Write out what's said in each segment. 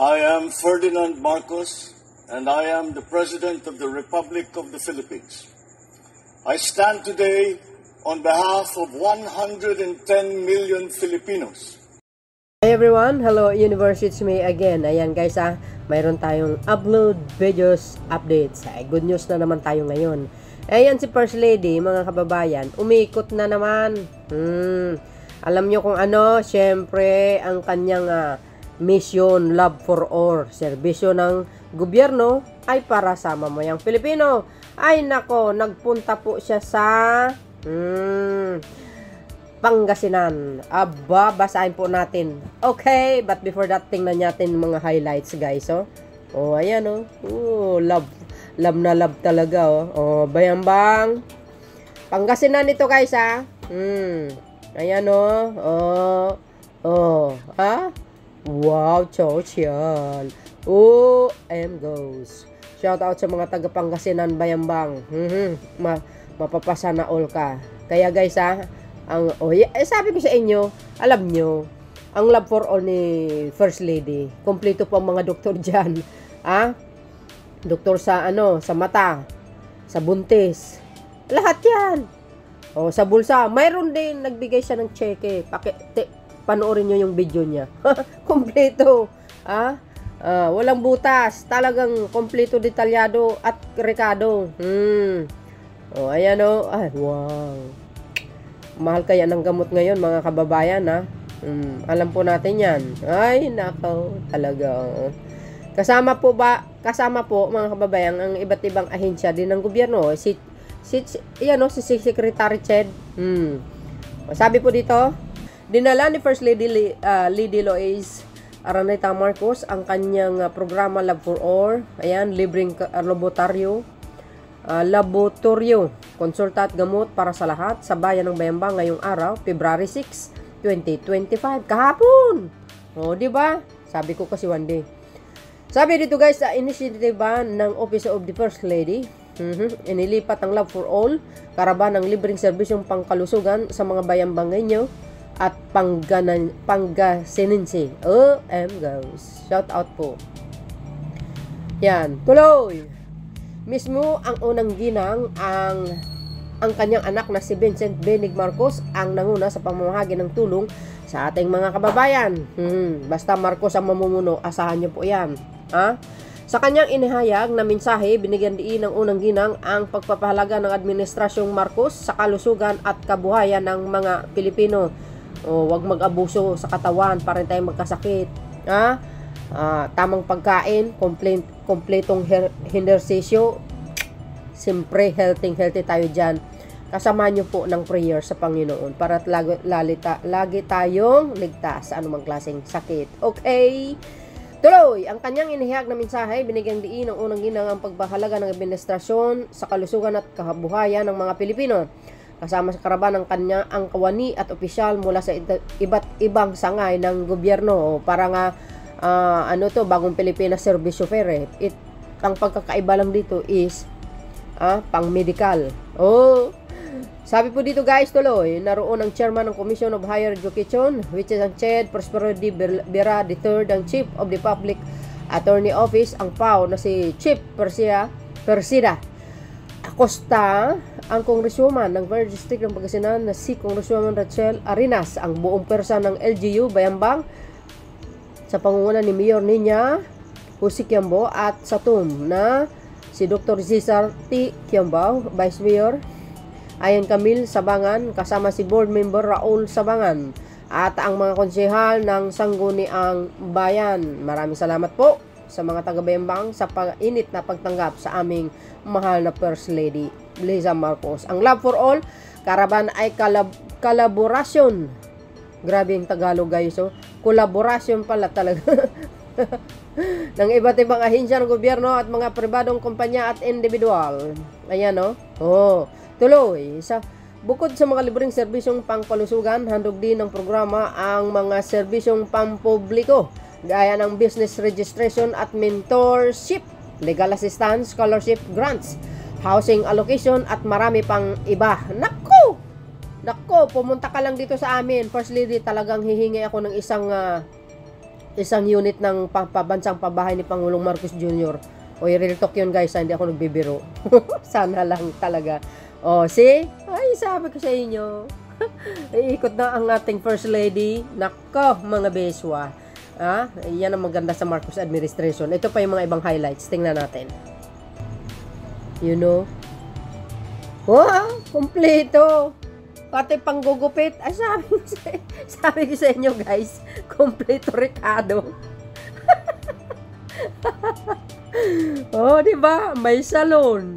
I am Ferdinand Marcos, and I am the President of the Republic of the Philippines. I stand today on behalf of 110 million Filipinos. Hi everyone, hello universe, it's me again. Ayan guys mayroon tayong upload videos updates. Good news na naman tayo ngayon. Ayan si First Lady, mga kababayan, umikot na naman. Alam nyo kung ano, syempre ang kanyang mission, love for all, serbisyo ng gobyerno ay para sa mamayang Pilipino. Ay nako, nagpunta po siya sa Pangasinan. Aba, basahin po natin. Okay, but before that, tingnan natin mga highlights guys. Oh, ayan love na love talaga Bayambang Pangasinan ito guys ayan wow, social. Goes. Shout out sa mga taga Pangasinan, Bayambang. Mapapasa na all ka. Kaya guys sabi ko sa inyo, alam nyo, ang love for all ni First Lady, kompleto po ang mga doktor dyan. Doktor sa sa mata, sa buntis, lahat yan. Sa bulsa, mayroon din nagbigay siya ng cheque. Panoorin nyo yung video niya. Kompleto. Walang butas. Talagang kompleto, detalyado at rekado. Ayan Ay, wow. Mahal kaya ng gamot ngayon, mga kababayan alam po natin yan. Ay, nako, talaga. Kasama po mga kababayan ang iba't ibang ahensya din ng gobyerno. Si Secretary Ched. Sabi po dito, dinala ni First Lady Lady Lois Araneta Marcos ang kanyang programa Love for All. Ayan, libreng laboratorio, konsulta at gamot para sa lahat sa bayan ng Bayambang ngayong araw, February 6, 2025. Kahapon! Di ba? Sabi ko kasi one day. Sabi dito guys, sa initiative ng Office of the First Lady, inilipat ang Love for All, karaban ng libreng serbisyong pangkalusugan sa mga bayambangenyo at Pangasinense. Goes. Shout out po. Yan, tuloy. Mismo ang unang ginang ang kanyang anak na si Vincent Benig Marcos ang nanguna sa pamamahagi ng tulong sa ating mga kababayan. Basta Marcos ang mamumuno, asahan niyo po yan. Sa kanyang inihayag na mensahe, binigyan diin ng unang ginang ang pagpapahalaga ng Administrasyong Marcos sa kalusugan at kabuhayan ng mga Pilipino. Huwag mag-abuso sa katawan para tayo magkasakit. Tamang pagkain, kompletong ehersisyo. Siyempre, healthy tayo dyan. Kasama nyo po ng prayer sa Panginoon para lagi tayong ligtas sa anumang klaseng sakit. Okay? Tuloy, ang kanyang inihayag na mensahe, binigyang diin ng unang ginang ang pagbahalaga ng administrasyon sa kalusugan at kabuhayan ng mga Pilipino. Kasama sa karaban ng kanya ang kawani at opisyal mula sa iba't ibang sangay ng gobyerno. Para nga, Bagong Pilipinas Service Fair. Ang pagkakaiba lang dito is, pang medical. Sabi po dito guys, tuloy, naroon ang chairman ng Commission of Higher Education, which is ang Ched Prospero D. Vera III, ang Chief of the Public Attorney Office, ang PAO na si Chief Persida Acosta, ang Congresswoman ng 3rd District ng Pangasinan na si Congresswoman Rachel Arinas, ang buong persa ng LGU Bayambang sa pangunguna ni Mayor Nina Jose Quiambo at sa TUM na si Dr. Cesar T. Quiambo, Vice Mayor Ayan Camille Sabangan, kasama si Board Member Raul Sabangan at ang mga konsehal ng Sangguniang Bayan. Maraming salamat po sa mga taga-Bayambang sa pag-init na pagtanggap sa aming mahal na First Lady Liza Marcos. Ang Love for All, karaban ay kolaborasyon. Grabe yung Tagalog guys. Kolaborasyon pala talaga. ng iba't ibang ahensya ng gobyerno at mga pribadong kumpanya at individual. Ayan tuloy. Bukod sa mga libreng serbisyong pangkalusugan, handog din ng programa ang mga serbisyong pampubliko gaya ng business registration at mentorship, legal assistance, scholarship grants, housing allocation at marami pang iba. Nako, pumunta ka lang dito sa amin. First Lady, talagang hihingi ako ng isang isang unit ng pabansang pabahay ni Pangulong Marcos Jr. O, real talk yun guys, hindi ako nagbibiro. Sana lang talaga. O, see? Ay, sabi ko sa inyo. Iikot na ang ating First Lady. Nako, mga beswa. Yan ang maganda sa Marcos administration. Ito pa yung mga ibang highlights. Tingnan natin. You know? Wow, kompleto. Pati panggugupit. Ay, sabi ko sa inyo guys, kompleto Ricardo. Oh, di ba? May salon.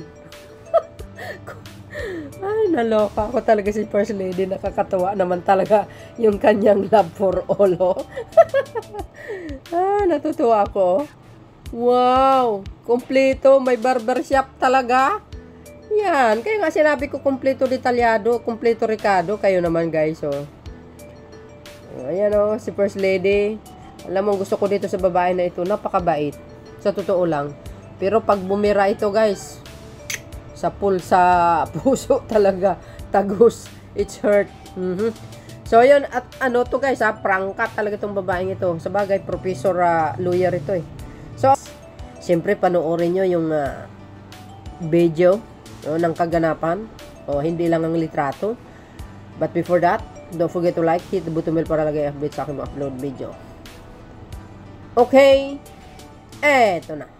Ay, naloka ako talaga si First Lady. Nakakatawa naman talaga yung kanyang love for all. Oh. Natutuwa ako. Wow! Kompleto. May barbershop talaga. Yan. Kaya nga sinabi ko kompleto detalyado. Kompleto Ricardo. Kayo naman guys. Oh. Ayan oh, si First Lady. Alam mo, gusto ko dito sa babae na ito. Napakabait. Sa totoo lang. Pero pag bumira ito guys, sa puso talaga, tagus, it's hurt. So yun, at ano to guys, prangkat talaga itong babaeng ito. Sa bagay, professor, lawyer ito eh. So siyempre panoorin nyo yung video ng kaganapan, hindi lang ang litrato. But before that, don't forget to like, hit the button bell para lagay update sa aking upload video. Okay, eto na.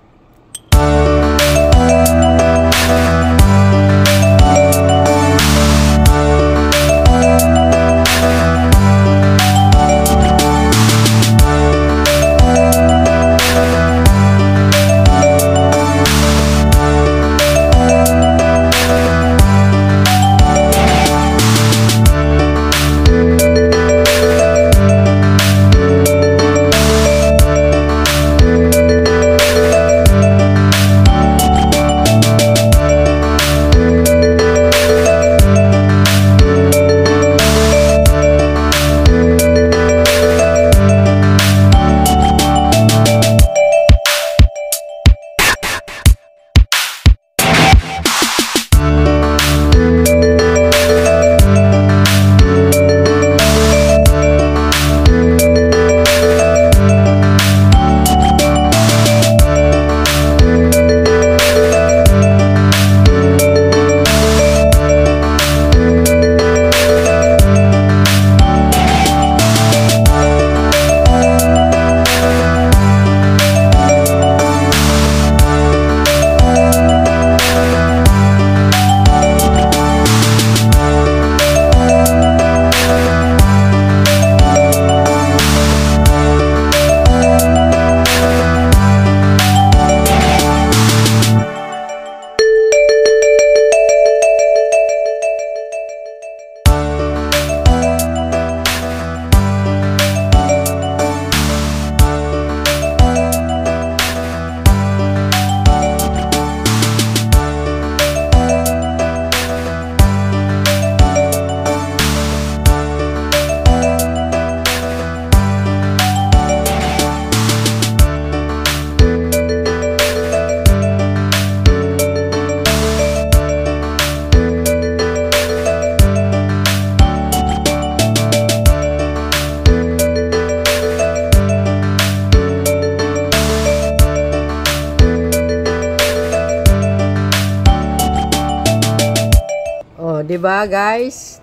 Diba guys,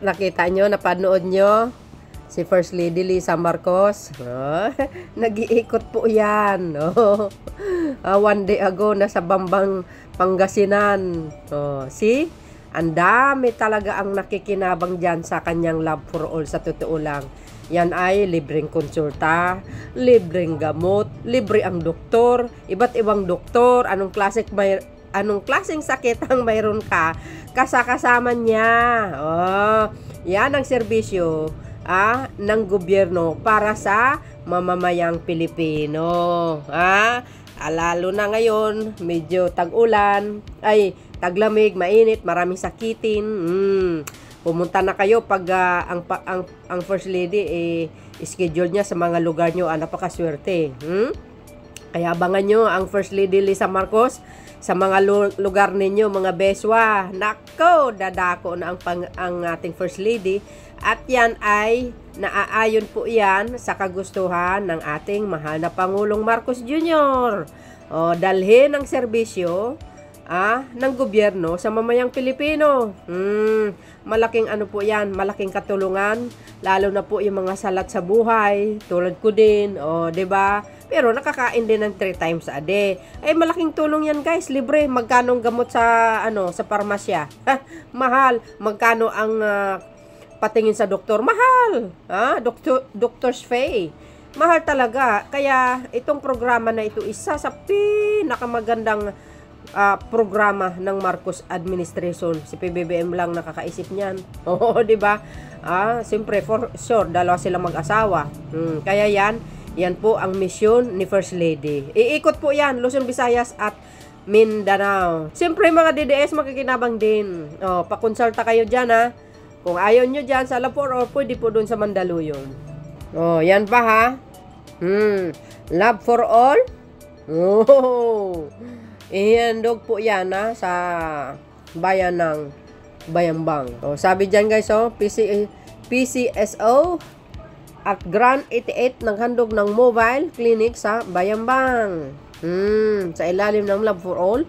nakita nyo, napanood nyo si First Lady Lisa Marcos. Nag-iikot po yan. One day ago, nasa Bambang, Pangasinan. See? Ang dami talaga ang nakikinabang dyan sa kanyang love for all, sa totoo lang. Yan ay libreng konsulta, libreng gamot, libre ang doktor, iba't ibang doktor, anong klaseng sakit ang mayroon ka, kasama niya. Yan ang serbisyo ng gobyerno para sa mamamayang Pilipino. Lalo na ngayon, medyo tag-ulan, taglamig, mainit, maraming sakitin. Pumunta na kayo pag ang First Lady schedule niya sa mga lugar nyo. Napakaswerte. Kaya abangan nyo ang First Lady Lisa Marcos sa mga lugar ninyo, mga beswa. Nako, dadako na ang ating First Lady At yan ay naaayon po yan sa kagustuhan ng ating mahal na Pangulong Marcos Jr. O, dalhin ang serbisyo ng gobyerno sa mamayang Pilipino. Malaking ano po yan, malaking katulungan, lalo na po yung mga salat sa buhay, tulad ko din, o, 'di ba? Pero nakakain din ng 3 times a day. Ay, malaking tulong yan, guys, libre. Magkano ang gamot sa sa parmasya? Mahal. Magkano ang patingin sa doktor? Mahal. Doctor's fee. Mahal talaga. Kaya itong programa na ito isa sa pinakamagandang programa ng Marcos administration. Si PBBM lang nakakaisip niyan. Oo, 'di ba? Siyempre for sure dalawa silang mag-asawa. Kaya yan po ang misyon ni First Lady. Iikot po yan, Luzon, Visayas at Mindanao. Siyempre mga DDS makikinabang din. Pakonsulta kayo dyan Kung ayaw nyo dyan sa Lapor or pwede po doon sa Mandaluyong. Yan pa ha. Love for all. Ihandog po yan sa bayan ng Bayambang. Sabi dyan guys, PCSO at Grand 88 naghandog ng mobile clinic sa Bayambang. Sa ilalim ng Love for All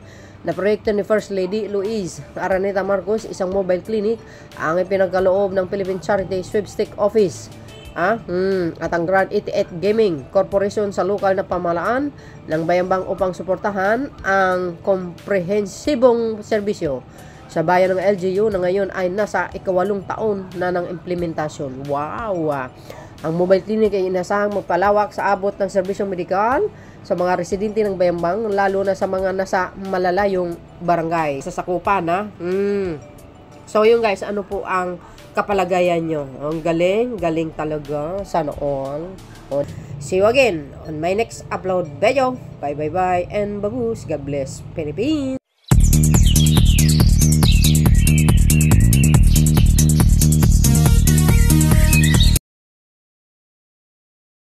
na proyekto ni First Lady Luis Araneta Marcos, isang mobile clinic ang ipinagkaloob ng Philippine Charity Sweepstake Office. At ang Grand 88 Gaming Corporation sa lokal na pamahalaan ng Bayambang upang suportahan ang komprehensibong serbisyo sa bayan ng LGU na ngayon ay nasa 8 taon na ng implementasyon. Wow! Ang mobile clinic ay inasahang magpalawak sa abot ng serbisyong medikal sa mga residente ng Bayambang, lalo na sa mga nasa malalayong barangay. Sa sakupan, So, yun guys, ano po ang kapalagayan nyo? Ang galing talaga. Sana all. See you again on my next upload video. Bye, and bagus. God bless Philippines.